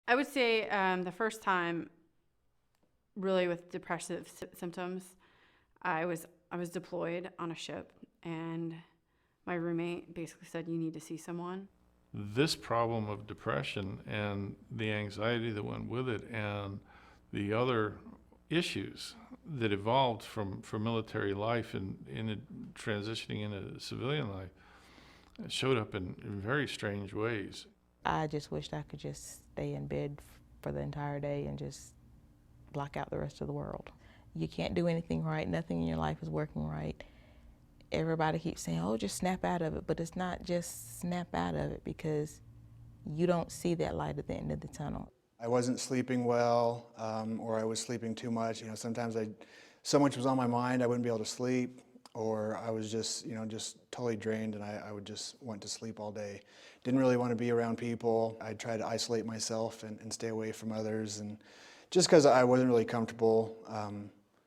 I would say the first time, really with depressive symptoms, I was deployed on a ship, and my roommate basically said, "You need to see someone." This problem of depression and the anxiety that went with it and the other issues that evolved from military life and transitioning into civilian life showed up in very strange ways. I just wished I could just stay in bed for the entire day and just block out the rest of the world. You can't do anything right. Nothing in your life is working right. Everybody keeps saying, oh, just snap out of it. But it's not just snap out of it, because you don't see that light at the end of the tunnel. I wasn't sleeping well, or I was sleeping too much. Sometimes so much was on my mind, I wouldn't be able to sleep, or I was just totally drained, and I would just want to sleep all day. Didn't really want to be around people. I tried to isolate myself and stay away from others, and just because I wasn't really comfortable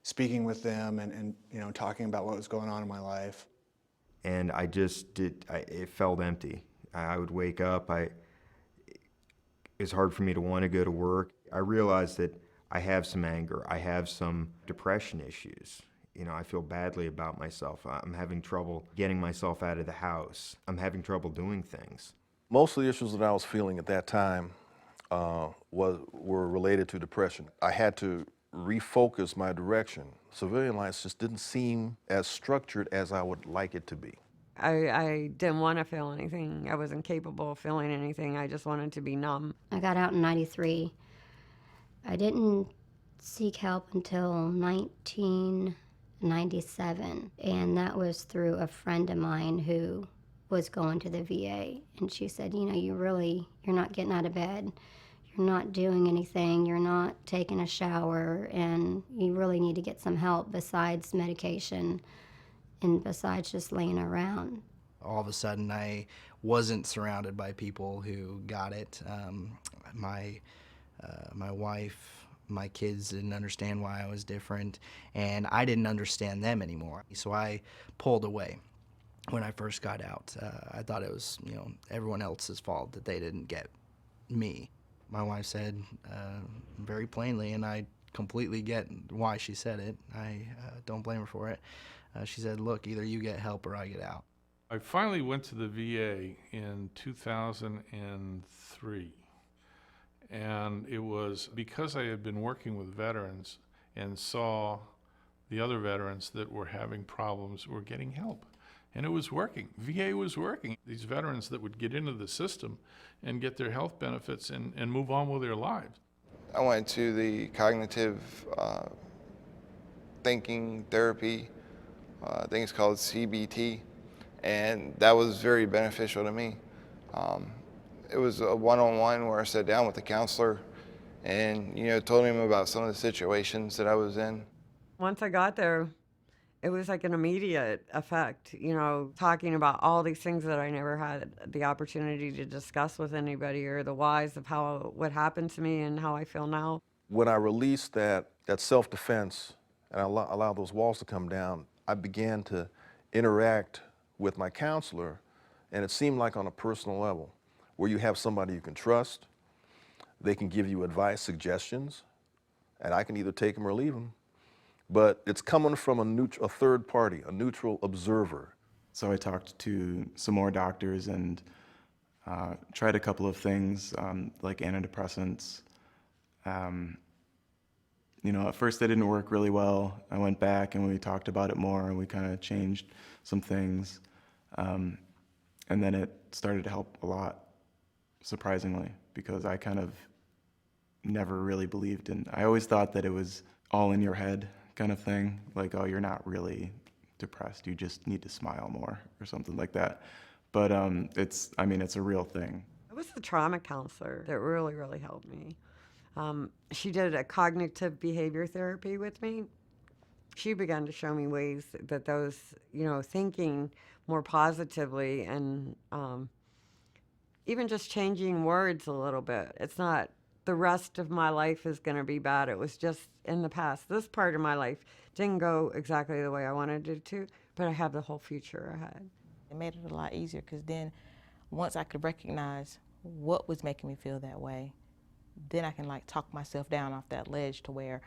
speaking with them and talking about what was going on in my life. And it felt empty. I would wake up, it's hard for me to want to go to work. I realized that I have some anger, I have some depression issues. I feel badly about myself. I'm having trouble getting myself out of the house. I'm having trouble doing things. Most of the issues that I was feeling at that time were related to depression. I had to refocus my direction. Civilian life just didn't seem as structured as I would like it to be. I didn't want to feel anything. I wasn't capable of feeling anything. I just wanted to be numb. I got out in 93. I didn't seek help until 1997, and that was through a friend of mine who was going to the VA, and she said, you're not getting out of bed, you're not doing anything, you're not taking a shower, and you really need to get some help besides medication and besides just laying around. All of a sudden, I wasn't surrounded by people who got it. My wife, my kids didn't understand why I was different, and I didn't understand them anymore. So I pulled away when I first got out. I thought it was, everyone else's fault that they didn't get me. My wife said very plainly, and I completely get why she said it. I don't blame her for it. She said, look, either you get help or I get out. I finally went to the VA in 2003. And it was because I had been working with veterans and saw the other veterans that were having problems were getting help. And it was working. VA was working. These veterans that would get into the system and get their health benefits and move on with their lives. I went to the cognitive thinking therapy, I think it's called CBT, and that was very beneficial to me. It was a one-on-one where I sat down with the counselor and, told him about some of the situations that I was in. Once I got there, it was like an immediate effect, talking about all these things that I never had the opportunity to discuss with anybody, or the whys of what happened to me and how I feel now. When I released that self-defense and I allowed those walls to come down, I began to interact with my counselor, and it seemed like on a personal level, where you have somebody you can trust. They can give you advice, suggestions, and I can either take them or leave them. But it's coming from a third party, a neutral observer. So I talked to some more doctors and tried a couple of things, like antidepressants. At first they didn't work really well. I went back and we talked about it more, and we kind of changed some things. And then it started to help a lot, surprisingly, because I kind of never really believed in, I always thought that it was all in your head kind of thing, like, oh, you're not really depressed, you just need to smile more or something like that. But it's a real thing. It was the trauma counselor that really, really helped me. She did a cognitive behavior therapy with me. She began to show me ways that those, thinking more positively and even just changing words a little bit. It's not the rest of my life is going to be bad. It was just in the past. This part of my life didn't go exactly the way I wanted it to, but I have the whole future ahead. It made it a lot easier, because then once I could recognize what was making me feel that way, then I can like talk myself down off that ledge to where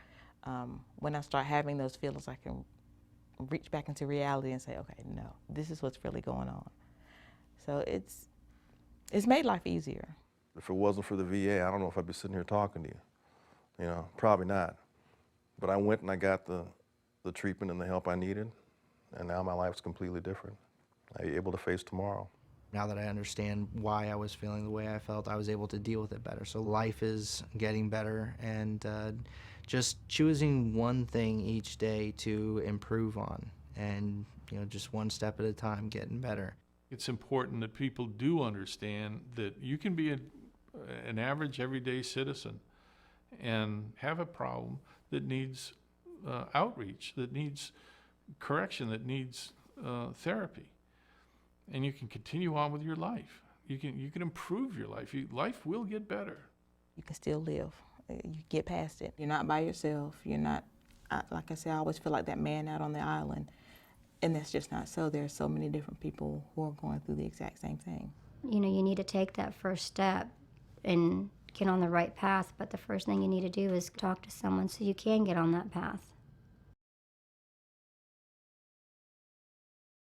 when I start having those feelings, I can reach back into reality and say, okay, no, this is what's really going on. So it's made life easier. If it wasn't for the VA, I don't know if I'd be sitting here talking to you. You know, probably not. But I went and I got the treatment and the help I needed, and now my life's completely different. I'm able to face tomorrow. Now that I understand why I was feeling the way I felt, I was able to deal with it better. So life is getting better, and just choosing one thing each day to improve on, and you know, just one step at a time, getting better. It's important that people do understand that you can be an average everyday citizen and have a problem that needs outreach, that needs correction, that needs therapy. And you can continue on with your life. You can improve your life. Life will get better. You can still live. You get past it. You're not by yourself. You're not, like I said, I always feel like that man out on the island. And that's just not so. There are so many different people who are going through the exact same thing. You know, you need to take that first step and get on the right path, but the first thing you need to do is talk to someone so you can get on that path.